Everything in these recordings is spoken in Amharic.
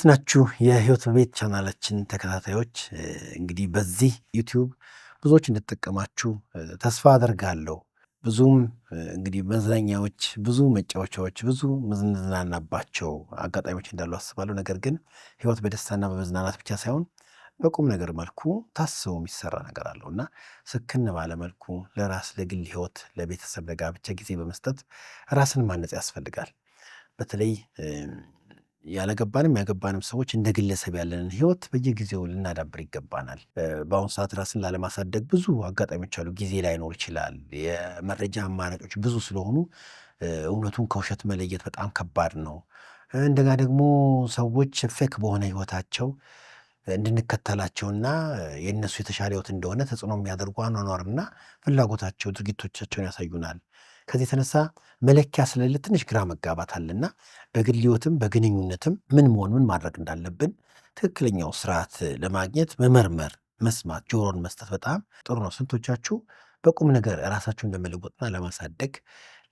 ናችሁ? የህይወት በቤት ቻናላችን ተከታታዮች እንግዲህ በዚህ ዩቲዩብ ብዙዎች እንድትጠቀማችሁ ተስፋ አደርጋለሁ። ብዙም እንግዲህ መዝናኛዎች፣ ብዙ መጫወቻዎች፣ ብዙ ምዝናናባቸው አጋጣሚዎች እንዳሉ አስባለሁ። ነገር ግን ህይወት በደስታና በመዝናናት ብቻ ሳይሆን በቁም ነገር መልኩ ታስቦ የሚሰራ ነገር አለው እና ስክን ባለ መልኩ ለራስ ለግል ህይወት፣ ለቤተሰብ፣ ለጋብቻ ጊዜ በመስጠት ራስን ማነጽ ያስፈልጋል። በተለይ ያለገባንም ያገባንም ሰዎች እንደ ግለሰብ ያለንን ህይወት በየጊዜው ልናዳብር ይገባናል። በአሁኑ ሰዓት ራስን ላለማሳደግ ብዙ አጋጣሚዎች አሉ። ጊዜ ላይኖር ይችላል። የመረጃ አማራጮች ብዙ ስለሆኑ እውነቱን ከውሸት መለየት በጣም ከባድ ነው። እንደገና ደግሞ ሰዎች ፌክ በሆነ ህይወታቸው እንድንከተላቸውና የእነሱ የተሻለ ህይወት እንደሆነ ተጽዕኖ የሚያደርጉ አኗኗርና ፍላጎታቸው፣ ድርጊቶቻቸውን ያሳዩናል። ከዚህ የተነሳ መለኪያ ስለሌለ ትንሽ ግራ መጋባት አለና በግል ህይወትም በግንኙነትም ምን ማድረግ እንዳለብን ትክክለኛው ስርዓት ለማግኘት መመርመር፣ መስማት፣ ጆሮን መስጠት በጣም ጥሩ ነው። ስንቶቻችሁ በቁም ነገር ራሳችሁን ለመለወጥና ለማሳደግ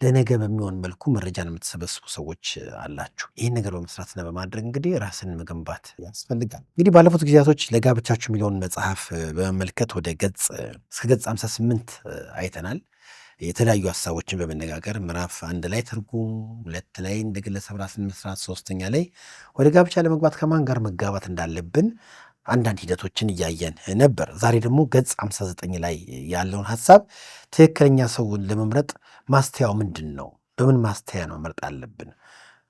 ለነገ በሚሆን መልኩ መረጃን የምትሰበስቡ ሰዎች አላችሁ? ይህን ነገር በመስራትና በማድረግ እንግዲህ ራስን መገንባት ያስፈልጋል። እንግዲህ ባለፉት ጊዜያቶች ለጋብቻችሁ የሚለውን መጽሐፍ በመመልከት ወደ እስከ ገጽ 58 አይተናል። የተለያዩ ሀሳቦችን በመነጋገር ምዕራፍ 1 ላይ ትርጉም፣ 2 ላይ እንደ ግለሰብ ራስን መስራት፣ 3ኛ ላይ ወደ ጋብቻ ለመግባት ከማን ጋር መጋባት እንዳለብን አንዳንድ ሂደቶችን እያየን ነበር። ዛሬ ደግሞ ገጽ 59 ላይ ያለውን ሀሳብ ትክክለኛ ሰውን ለመምረጥ ማስተያው ምንድን ነው? በምን ማስተያ ነው መምረጥ አለብን?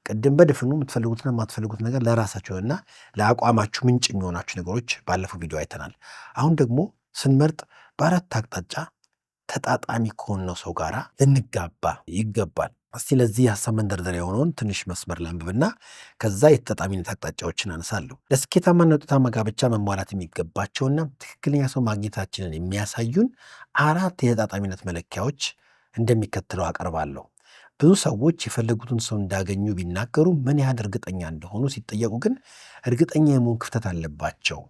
ቅድም በድፍኑ የምትፈልጉትና የማትፈልጉት ነገር ለራሳችሁና ለአቋማችሁ ምንጭ የሚሆናችሁ ነገሮች ባለፈው ቪዲዮ አይተናል። አሁን ደግሞ ስንመርጥ በአራት አቅጣጫ ተጣጣሚ ከሆነው ሰው ጋር ልንጋባ ይገባል። እስቲ ለዚህ ሀሳብ መንደርደሪያ የሆነውን ትንሽ መስመር ላንብብና ከዛ የተጣጣሚነት አቅጣጫዎችን አነሳለሁ። ለስኬታማና ውጤታማ ጋብቻ መሟላት የሚገባቸውና ትክክለኛ ሰው ማግኘታችንን የሚያሳዩን 4 የተጣጣሚነት መለኪያዎች እንደሚከተለው አቀርባለሁ። ብዙ ሰዎች የፈለጉትን ሰው እንዳገኙ ቢናገሩ ምን ያህል እርግጠኛ እንደሆኑ ሲጠየቁ ግን እርግጠኛ የመሆን ክፍተት አለባቸው።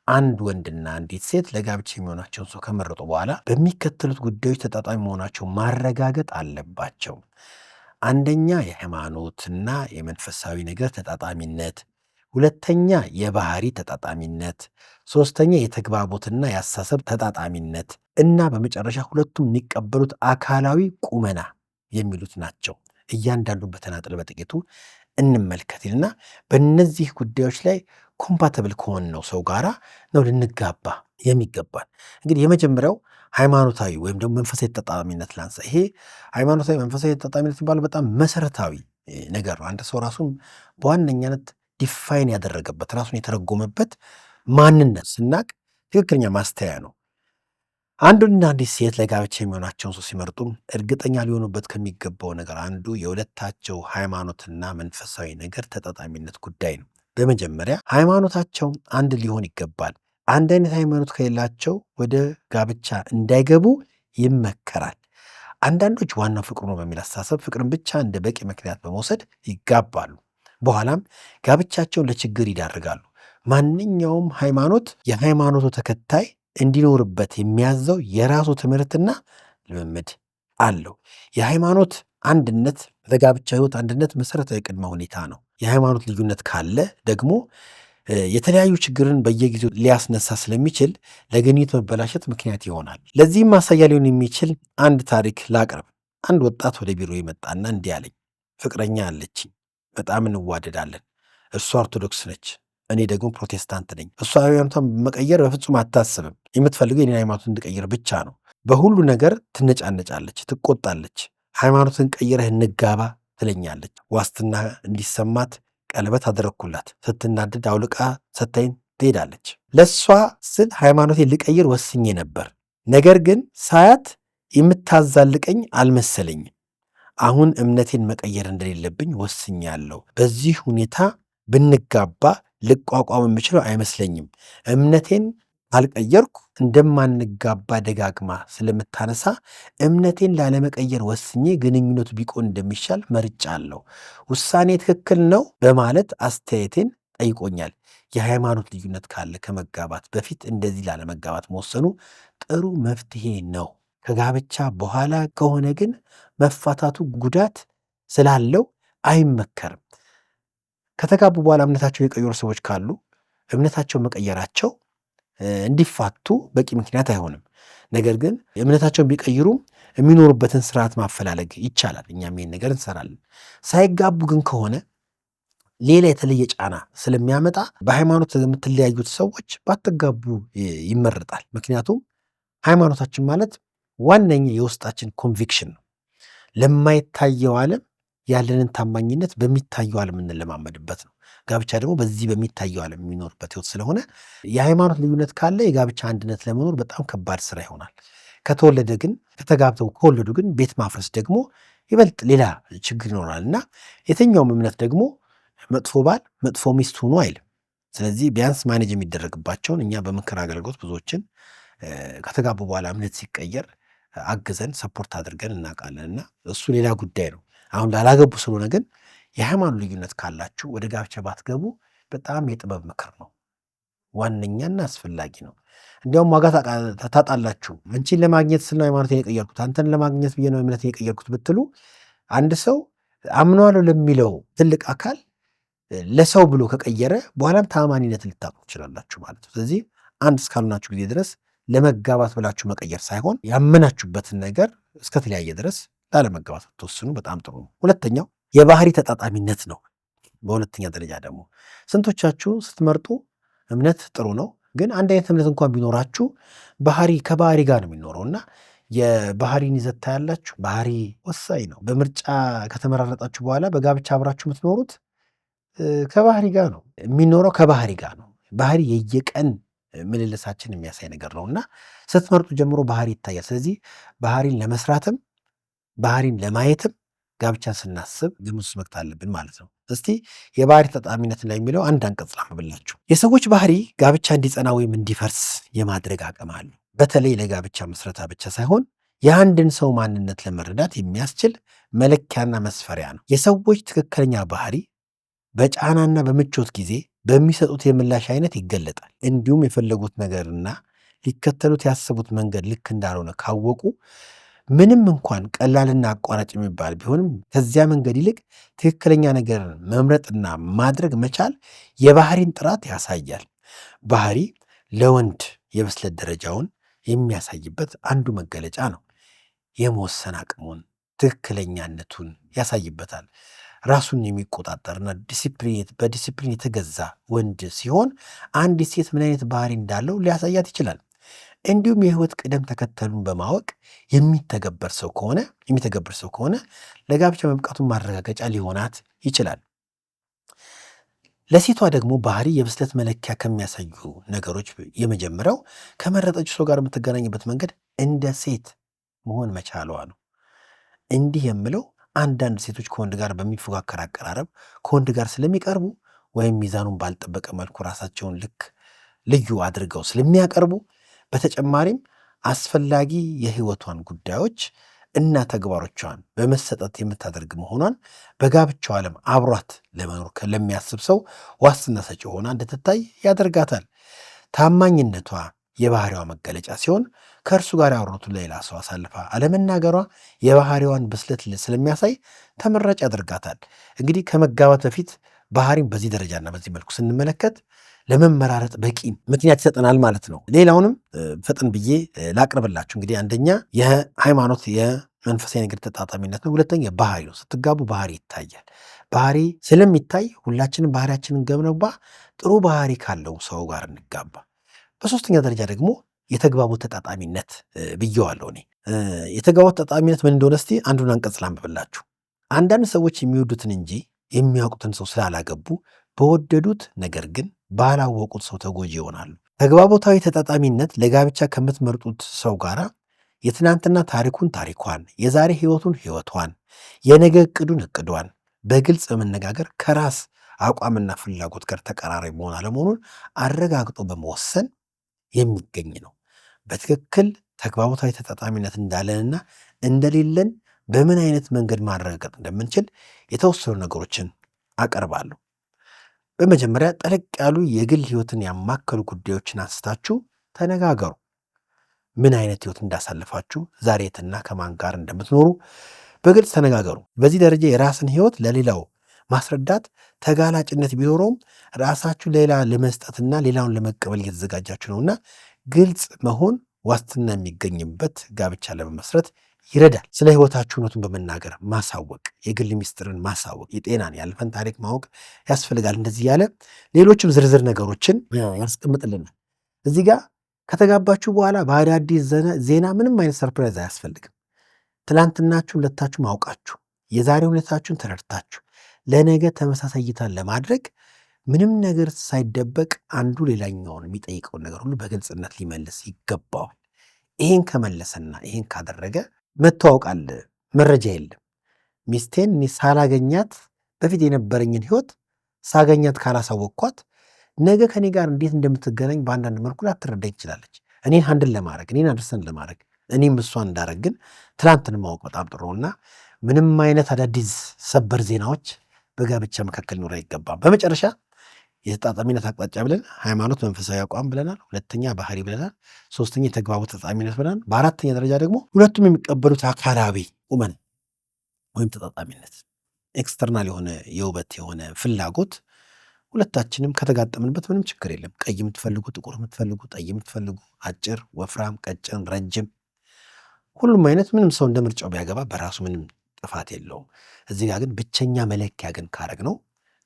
አንድ ወንድና አንዲት ሴት ለጋብቻ የሚሆናቸውን ሰው ከመረጡ በኋላ በሚከተሉት ጉዳዮች ተጣጣሚ መሆናቸው ማረጋገጥ አለባቸው። አንደኛ፣ የሃይማኖትና የመንፈሳዊ ነገር ተጣጣሚነት፣ 2ኛ የባህሪ ተጣጣሚነት፣ 3ኛ የተግባቦትና የአስተሳሰብ ተጣጣሚነት እና በመጨረሻ ሁለቱም የሚቀበሉት አካላዊ ቁመና የሚሉት ናቸው። እያንዳንዱን በተናጠል በጥቂቱ እንመልከትና በእነዚህ ጉዳዮች ላይ ኮምፓተብል ከሆነው ሰው ጋራ ነው ልንጋባ የሚገባል። እንግዲህ የመጀመሪያው ሃይማኖታዊ ወይም ደግሞ መንፈሳዊ ተጣጣሚነት ላንሳ። ይሄ ሃይማኖታዊ መንፈሳዊ ተጣጣሚነት የሚባለው በጣም መሰረታዊ ነገር ነው። አንድ ሰው ራሱን በዋነኛነት ዲፋይን ያደረገበት ራሱን የተረጎመበት ማንነት ስናቅ ትክክለኛ ማስተያ ነው። አንዱና አንዲት ሴት ለጋብቻ የሚሆናቸውን ሰው ሲመርጡ እርግጠኛ ሊሆኑበት ከሚገባው ነገር አንዱ የሁለታቸው ሃይማኖትና መንፈሳዊ ነገር ተጣጣሚነት ጉዳይ ነው። በመጀመሪያ ሃይማኖታቸው አንድ ሊሆን ይገባል። አንድ አይነት ሃይማኖት ከሌላቸው ወደ ጋብቻ እንዳይገቡ ይመከራል። አንዳንዶች ዋናው ፍቅሩ ነው በሚል አስተሳሰብ ፍቅርን ብቻ እንደ በቂ ምክንያት በመውሰድ ይጋባሉ። በኋላም ጋብቻቸውን ለችግር ይዳርጋሉ። ማንኛውም ሃይማኖት የሃይማኖቱ ተከታይ እንዲኖርበት የሚያዘው የራሱ ትምህርትና ልምምድ አለው። የሃይማኖት አንድነት ለጋብቻ ህይወት አንድነት መሰረታዊ ቅድመ ሁኔታ ነው። የሃይማኖት ልዩነት ካለ ደግሞ የተለያዩ ችግርን በየጊዜው ሊያስነሳ ስለሚችል ለግንኙነት መበላሸት ምክንያት ይሆናል። ለዚህም ማሳያ ሊሆን የሚችል አንድ ታሪክ ላቅርብ። አንድ ወጣት ወደ ቢሮ ይመጣና እንዲህ አለኝ። ፍቅረኛ አለችኝ፣ በጣም እንዋደዳለን። እሷ ኦርቶዶክስ ነች፣ እኔ ደግሞ ፕሮቴስታንት ነኝ። እሷ ሃይማኖቷን መቀየር በፍጹም አታስብም። የምትፈልገው የኔን ሃይማኖት እንድቀይር ብቻ ነው። በሁሉ ነገር ትነጫነጫለች፣ ትቆጣለች። ሃይማኖትን ቀይረህ እንጋባ ትለኛለች። ዋስትና እንዲሰማት ቀለበት አደረግኩላት። ስትናደድ አውልቃ ሰታይን ትሄዳለች። ለእሷ ስል ሃይማኖቴን ልቀይር ወስኜ ነበር። ነገር ግን ሳያት የምታዛልቀኝ አልመሰለኝም። አሁን እምነቴን መቀየር እንደሌለብኝ ወስኛለሁ። በዚህ ሁኔታ ብንጋባ ልቋቋም የምችለው አይመስለኝም። እምነቴን አልቀየርኩ እንደማንጋባ ደጋግማ ስለምታነሳ እምነቴን ላለመቀየር ወስኜ ግንኙነቱ ቢቆን እንደሚሻል መርጫለሁ። ውሳኔ ትክክል ነው በማለት አስተያየቴን ጠይቆኛል። የሃይማኖት ልዩነት ካለ ከመጋባት በፊት እንደዚህ ላለመጋባት መወሰኑ ጥሩ መፍትሄ ነው። ከጋብቻ በኋላ ከሆነ ግን መፋታቱ ጉዳት ስላለው አይመከርም። ከተጋቡ በኋላ እምነታቸውን የቀየሩ ሰዎች ካሉ እምነታቸውን መቀየራቸው እንዲፋቱ በቂ ምክንያት አይሆንም። ነገር ግን እምነታቸውን ቢቀይሩም የሚኖሩበትን ስርዓት ማፈላለግ ይቻላል። እኛም ይሄን ነገር እንሰራለን። ሳይጋቡ ግን ከሆነ ሌላ የተለየ ጫና ስለሚያመጣ በሃይማኖት የምትለያዩት ሰዎች ባትጋቡ ይመረጣል። ምክንያቱም ሃይማኖታችን ማለት ዋነኛ የውስጣችን ኮንቪክሽን ነው። ለማይታየው ዓለም ያለንን ታማኝነት በሚታየው ዓለም እንለማመድበት ነው። ጋብቻ ደግሞ በዚህ በሚታየው ዓለም የሚኖርበት ህይወት ስለሆነ የሃይማኖት ልዩነት ካለ የጋብቻ አንድነት ለመኖር በጣም ከባድ ስራ ይሆናል። ከተወለደ ግን ከተጋብተው ከወለዱ ግን ቤት ማፍረስ ደግሞ ይበልጥ ሌላ ችግር ይኖራል እና የትኛውም እምነት ደግሞ መጥፎ ባል መጥፎ ሚስት ሁኑ አይልም። ስለዚህ ቢያንስ ማኔጅ የሚደረግባቸውን እኛ በምክር አገልግሎት ብዙዎችን ከተጋቡ በኋላ እምነት ሲቀየር አግዘን ሰፖርት አድርገን እናውቃለን እና እሱ ሌላ ጉዳይ ነው። አሁን ላላገቡ ስለሆነ ግን የሃይማኖት ልዩነት ካላችሁ ወደ ጋብቻ ባትገቡ በጣም የጥበብ ምክር ነው። ዋነኛና አስፈላጊ ነው። እንዲያውም ዋጋ ታጣላችሁ። አንቺን ለማግኘት ስለ ሃይማኖቴን የቀየርኩት፣ አንተን ለማግኘት ብዬ ነው እምነቴን የቀየርኩት ብትሉ አንድ ሰው አምነዋለሁ ለሚለው ትልቅ አካል ለሰው ብሎ ከቀየረ በኋላም ታማኒነት ልታጡ ትችላላችሁ ማለት ነው። ስለዚህ አንድ እስካልሆናችሁ ጊዜ ድረስ ለመጋባት ብላችሁ መቀየር ሳይሆን ያመናችሁበትን ነገር እስከተለያየ ድረስ ላለመጋባት ብትወስኑ በጣም ጥሩ ነው። ሁለተኛው የባህሪ ተጣጣሚነት ነው። በሁለተኛ ደረጃ ደግሞ ስንቶቻችሁ ስትመርጡ እምነት ጥሩ ነው፣ ግን አንድ አይነት እምነት እንኳን ቢኖራችሁ ባህሪ ከባህሪ ጋር ነው የሚኖረው እና የባህሪን ይዘት ታያላችሁ። ባህሪ ወሳኝ ነው። በምርጫ ከተመራረጣችሁ በኋላ በጋብቻ አብራችሁ የምትኖሩት ከባህሪ ጋር ነው የሚኖረው፣ ከባህሪ ጋር ነው። ባህሪ የየቀን ምልልሳችን የሚያሳይ ነገር ነው እና ስትመርጡ ጀምሮ ባህሪ ይታያል። ስለዚህ ባህሪን ለመስራትም ባህሪን ለማየትም ጋብቻን ስናስብ ግምት ውስጥ መክተት አለብን ማለት ነው። እስቲ የባህሪ ተጣጣሚነት ላይ የሚለው አንድ አንቀጽ ላንብብላችሁ። የሰዎች ባህሪ ጋብቻ እንዲጸና ወይም እንዲፈርስ የማድረግ አቅም አለው። በተለይ ለጋብቻ መስረታ ብቻ ሳይሆን የአንድን ሰው ማንነት ለመረዳት የሚያስችል መለኪያና መስፈሪያ ነው። የሰዎች ትክክለኛ ባህሪ በጫናና በምቾት ጊዜ በሚሰጡት የምላሽ አይነት ይገለጣል። እንዲሁም የፈለጉት ነገርና ሊከተሉት ያሰቡት መንገድ ልክ እንዳልሆነ ካወቁ ምንም እንኳን ቀላልና አቋራጭ የሚባል ቢሆንም ከዚያ መንገድ ይልቅ ትክክለኛ ነገር መምረጥና ማድረግ መቻል የባህሪን ጥራት ያሳያል። ባህሪ ለወንድ የብስለት ደረጃውን የሚያሳይበት አንዱ መገለጫ ነው። የመወሰን አቅሙን፣ ትክክለኛነቱን ያሳይበታል። ራሱን የሚቆጣጠርና በዲሲፕሊን የተገዛ ወንድ ሲሆን አንዲት ሴት ምን አይነት ባህሪ እንዳለው ሊያሳያት ይችላል። እንዲሁም የህይወት ቅደም ተከተሉን በማወቅ የሚተገበር ሰው ከሆነ ለጋብቻ መብቃቱን ማረጋገጫ ሊሆናት ይችላል። ለሴቷ ደግሞ ባህሪ የብስለት መለኪያ ከሚያሳዩ ነገሮች የመጀመሪያው ከመረጠችው ሰው ጋር የምትገናኝበት መንገድ እንደ ሴት መሆን መቻሏ ነው። እንዲህ የምለው አንዳንድ ሴቶች ከወንድ ጋር በሚፎካከር አቀራረብ ከወንድ ጋር ስለሚቀርቡ ወይም ሚዛኑን ባልጠበቀ መልኩ ራሳቸውን ልዩ አድርገው ስለሚያቀርቡ በተጨማሪም አስፈላጊ የህይወቷን ጉዳዮች እና ተግባሮቿን በመሰጠት የምታደርግ መሆኗን በጋብቻው ዓለም አብሯት ለመኖር ለሚያስብ ሰው ዋስትና ሰጪ ሆና እንድትታይ ያደርጋታል። ታማኝነቷ የባህሪዋ መገለጫ ሲሆን ከእርሱ ጋር ያወሩትን ሌላ ሰው አሳልፋ አለመናገሯ የባህሪዋን ብስለት ስለሚያሳይ ተመራጭ ያደርጋታል። እንግዲህ ከመጋባት በፊት ባህሪን በዚህ ደረጃና በዚህ መልኩ ስንመለከት ለመመራረጥ በቂ ምክንያት ይሰጠናል ማለት ነው። ሌላውንም ፈጥን ብዬ ላቅርብላችሁ። እንግዲህ አንደኛ የሃይማኖት የመንፈሳዊ ነገር ተጣጣሚነት ነው። ሁለተኛ ባህሪ ነው። ስትጋቡ ባህሪ ይታያል። ባህሪ ስለሚታይ ሁላችንም ባህሪያችንን ገምነባ ጥሩ ባህሪ ካለው ሰው ጋር እንጋባ። በሶስተኛ ደረጃ ደግሞ የተግባቦት ተጣጣሚነት ብየዋለሁ እኔ። የተግባቦት ተጣጣሚነት ምን እንደሆነ እስቲ አንዱን አንቀጽ ላንብብላችሁ። አንዳንድ ሰዎች የሚወዱትን እንጂ የሚያውቁትን ሰው ስላላገቡ በወደዱት ነገር ግን ባላወቁት ሰው ተጎጂ ይሆናሉ። ተግባቦታዊ ተጣጣሚነት ለጋብቻ ከምትመርጡት ሰው ጋር የትናንትና ታሪኳን፣ የዛሬ ህይወቷን፣ የነገ እቅዷን በግልጽ በመነጋገር ከራስ አቋምና ፍላጎት ጋር ተቀራራቢ መሆን አለመሆኑን አረጋግጦ በመወሰን የሚገኝ ነው። በትክክል ተግባቦታዊ ተጣጣሚነት እንዳለንና እንደሌለን በምን አይነት መንገድ ማረጋገጥ እንደምንችል የተወሰኑ ነገሮችን አቀርባለሁ። በመጀመሪያ ጠለቅ ያሉ የግል ህይወትን ያማከሉ ጉዳዮችን አንስታችሁ ተነጋገሩ። ምን አይነት ህይወት እንዳሳለፋችሁ፣ ዛሬ የትና ከማን ጋር እንደምትኖሩ በግልጽ ተነጋገሩ። በዚህ ደረጃ የራስን ህይወት ለሌላው ማስረዳት ተጋላጭነት ቢኖረውም ራሳችሁ ሌላ ለመስጠትና ሌላውን ለመቀበል እየተዘጋጃችሁ ነውና ግልጽ መሆን ዋስትና የሚገኝበት ጋብቻ ለመመስረት ይረዳል። ስለ ህይወታችሁ እውነቱን በመናገር ማሳወቅ፣ የግል ሚስጥርን ማሳወቅ፣ የጤናን ያለፈን ታሪክ ማወቅ ያስፈልጋል። እንደዚህ ያለ ሌሎችም ዝርዝር ነገሮችን ያስቀምጥልናል። እዚህ ጋር ከተጋባችሁ በኋላ በአዳዲስ ዜና ምንም አይነት ሰርፕራይዝ አያስፈልግም። ትላንትናችሁ ሁለታችሁ ማውቃችሁ የዛሬ ሁኔታችሁን ተረድታችሁ ለነገ ተመሳሳይ እይታን ለማድረግ ምንም ነገር ሳይደበቅ አንዱ ሌላኛውን የሚጠይቀውን ነገር ሁሉ በግልጽነት ሊመልስ ይገባዋል። ይህን ከመለሰና ይህን ካደረገ መተዋወቅ አለ፣ መረጃ የለም። ሚስቴን እኔ ሳላገኛት በፊት የነበረኝን ህይወት ሳገኛት ካላሳወቅኳት ነገ ከኔ ጋር እንዴት እንደምትገናኝ በአንዳንድ መልኩ ላትረዳኝ ትችላለች። እኔን አንድን ለማድረግ እኔን አንደርስታንድ ለማድረግ እኔም እሷን እንዳረግ ግን ትላንትን ማወቅ በጣም ጥሩ ነውና ምንም አይነት አዳዲስ ሰበር ዜናዎች በጋብቻ መካከል ሊኖር አይገባም። በመጨረሻ የተጣጣሚነት አቅጣጫ ብለን ሃይማኖት፣ መንፈሳዊ አቋም ብለናል። ሁለተኛ ባህሪ ብለናል። ሶስተኛ የተግባቦት ተጣጣሚነት ብለናል። በአራተኛ ደረጃ ደግሞ ሁለቱም የሚቀበሉት አካላዊ ቁመና ወይም ተጣጣሚነት፣ ኤክስተርናል የሆነ የውበት የሆነ ፍላጎት ሁለታችንም ከተጋጠምንበት ምንም ችግር የለም። ቀይ የምትፈልጉ፣ ጥቁር የምትፈልጉ፣ ጠይ የምትፈልጉ፣ አጭር፣ ወፍራም፣ ቀጭን፣ ረጅም፣ ሁሉም አይነት ምንም ሰው እንደ ምርጫው ቢያገባ በራሱ ምንም ጥፋት የለውም። እዚህ ጋር ግን ብቸኛ መለኪያ ግን ካረግ ነው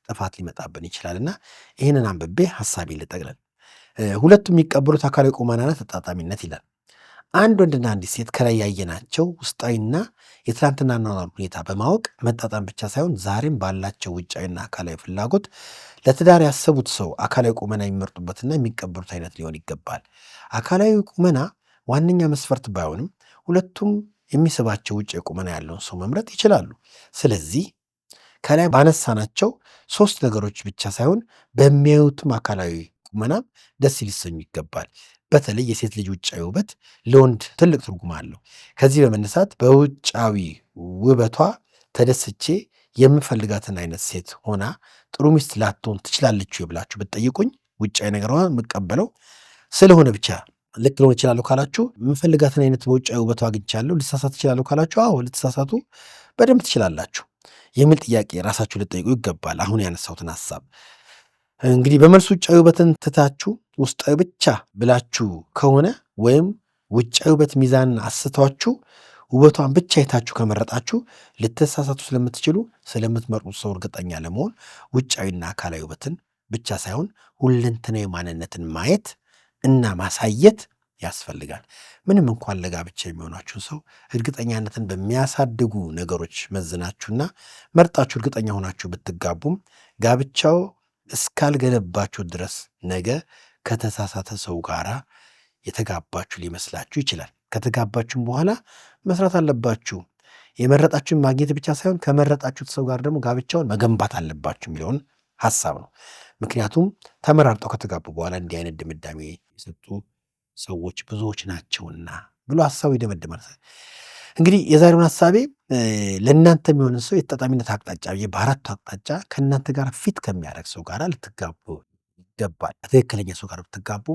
ጥፋት ሊመጣብን ይችላልና ይህንን አንብቤ ሀሳቤን ልጠቅለል። ሁለቱም የሚቀበሉት አካላዊ ቁመናና ተጣጣሚነት ይላል። አንድ ወንድና አንዲት ሴት ከላይ ያየናቸው ውስጣዊና የትላንትና ሁኔታ በማወቅ መጣጣም ብቻ ሳይሆን ዛሬም ባላቸው ውጫዊና አካላዊ ፍላጎት ለትዳር ያሰቡት ሰው አካላዊ ቁመና የሚመርጡበትና የሚቀበሉት አይነት ሊሆን ይገባል። አካላዊ ቁመና ዋነኛ መስፈርት ባይሆንም ሁለቱም የሚስባቸው ውጫዊ ቁመና ያለውን ሰው መምረጥ ይችላሉ። ስለዚህ ከላይ ባነሳናቸው 3 ነገሮች ብቻ ሳይሆን በሚያዩትም አካላዊ ቁመናም ደስ ሊሰኙ ይገባል። በተለይ የሴት ልጅ ውጫዊ ውበት ለወንድ ትልቅ ትርጉም አለው። ከዚህ በመነሳት በውጫዊ ውበቷ ተደስቼ የምፈልጋትን አይነት ሴት ሆና ጥሩ ሚስት ላትሆን ትችላለች ብላችሁ ብትጠይቁኝ ውጫዊ ነገሯ የምቀበለው ስለሆነ ብቻ ልክ ልሆን እችላለሁ ካላችሁ፣ የምፈልጋትን አይነት በውጫዊ ውበቷ አግኝቻለሁ ልትሳሳት እችላለሁ ካላችሁ፣ አዎ ልትሳሳቱ በደንብ ትችላላችሁ የሚል ጥያቄ ራሳችሁ ልጠይቁ ይገባል። አሁን ያነሳሁትን ሀሳብ እንግዲህ በመልስ ውጫዊ ውበትን ትታችሁ ውስጣዊ ብቻ ብላችሁ ከሆነ ወይም ውጫዊ ውበት ሚዛንን አስተዋችሁ ውበቷን ብቻ የታችሁ ከመረጣችሁ ልትሳሳቱ ስለምትችሉ ስለምትመርጡት ሰው እርግጠኛ ለመሆን ውጫዊና አካላዊ ውበትን ብቻ ሳይሆን ሁለንተናዊ ማንነትን ማየት እና ማሳየት ያስፈልጋል። ምንም እንኳን ለጋብቻ የሚሆናችሁን ሰው እርግጠኛነትን በሚያሳድጉ ነገሮች መዝናችሁና መርጣችሁ እርግጠኛ ሆናችሁ ብትጋቡም ጋብቻው እስካልገነባችሁ ድረስ ነገ ከተሳሳተ ሰው ጋር የተጋባችሁ ሊመስላችሁ ይችላል። ከተጋባችሁም በኋላ መስራት አለባችሁ። የመረጣችሁን ማግኘት ብቻ ሳይሆን ከመረጣችሁት ሰው ጋር ደግሞ ጋብቻውን መገንባት አለባችሁ የሚለውን ሀሳብ ነው። ምክንያቱም ተመራርጠው ከተጋቡ በኋላ እንዲህ አይነት ድምዳሜ የሰጡ ሰዎች ብዙዎች ናቸውና ብሎ ሀሳቡ ይደመድማል። እንግዲህ የዛሬውን ሀሳቤ ለእናንተ የሚሆን ሰው የተጣጣሚነት አቅጣጫ ብዬ በአራቱ አቅጣጫ ከእናንተ ጋር ፊት ከሚያደርግ ሰው ጋር ልትጋቡ ይገባል። ትክክለኛ ሰው ጋር ብትጋቡ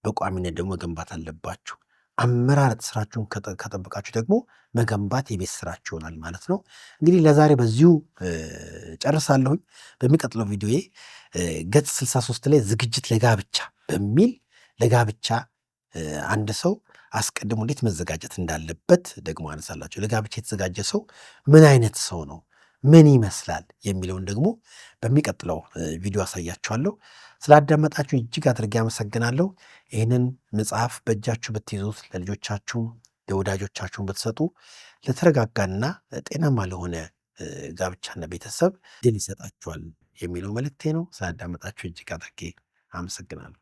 በቋሚነት ደግሞ መገንባት አለባችሁ። አመራረጥ ስራችሁን ከጠበቃችሁ ደግሞ መገንባት የቤት ስራችሁ ይሆናል ማለት ነው። እንግዲህ ለዛሬ በዚሁ ጨርሳለሁኝ። በሚቀጥለው ቪዲዮዬ ገጽ 63 ላይ ዝግጅት ለጋብቻ በሚል ለጋብቻ አንድ ሰው አስቀድሞ እንዴት መዘጋጀት እንዳለበት ደግሞ አነሳላችሁ። ለጋብቻ የተዘጋጀ ሰው ምን አይነት ሰው ነው፣ ምን ይመስላል የሚለውን ደግሞ በሚቀጥለው ቪዲዮ አሳያችኋለሁ። ስላዳመጣችሁ እጅግ አድርጌ አመሰግናለሁ። ይህንን መጽሐፍ በእጃችሁ ብትይዙት፣ ለልጆቻችሁም ለወዳጆቻችሁም ብትሰጡ ለተረጋጋና ጤናማ ለሆነ ጋብቻና ቤተሰብ ድል ይሰጣችኋል የሚለው መልእክቴ ነው። ስላዳመጣችሁ እጅግ አድርጌ አመሰግናለሁ።